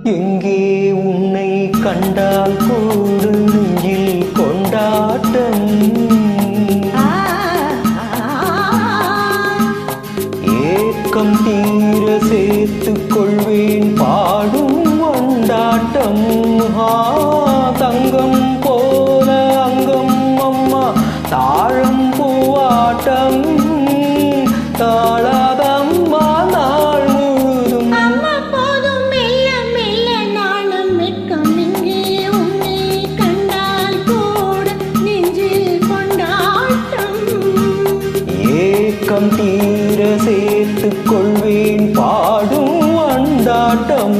எங்கே உன்னை கண்டால் கூடு நெஞ்சில் கொண்டாட்டம். ஏக்கம் தீர சேர்த்துக் கொள்வேன் பாடும் கொண்டாட்டம். தங்கம் போல அங்கம் அம்மா தாழம் பூவாட்டம். தாழாதம்மா நாள் முழுதும். அம்மா போதும் மெல்ல மெல்ல நாளும் வெட்கம். இங்கே உன்னை கண்டால் கூட நெஞ்சில் கொண்டாட்டம். ஏக்கம் தீர சேர்த்துக் கொள்வேன் பாடும் கொண்டாட்டம்.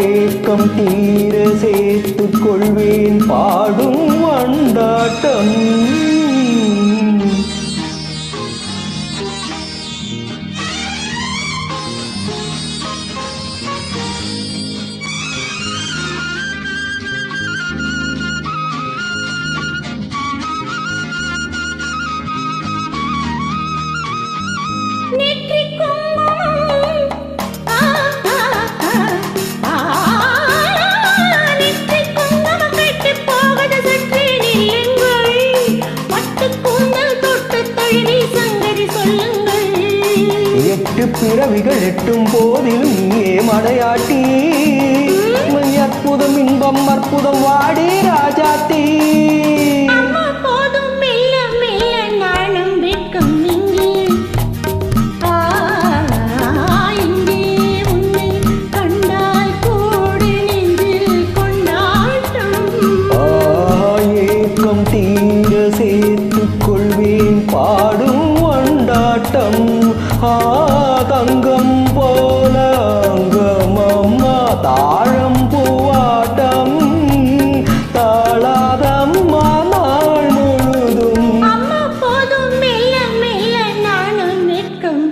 ஏக்கம் தீர சேர்த்துக் கொள்வேன் பாடும் கொண்டாட்டம். எட்டு பிறவிகள் எட்டும் போதிலும் நீயே மடையாட்டி. அற்புதம் இன்பம் அற்புதம் வாடி ராஜாத்தி. போதும் மெல்ல மெல்ல நாளும் வெட்கம். இங்கே இங்கே உன்னை கண்டால் கூட நெஞ்சில் கொண்டாட்டம். ஏக்கம் தீர சேர்த்துக் கொள்வேன் பாடும் கொண்டாட்டம். தங்கம் போல அங்கம் அம்மா தாழம் பூவாட்டம். தாழாதம்மா நாள் முழுதும். அம்மா போதும் மெல்ல மெல்ல நானும் வெட்கம்.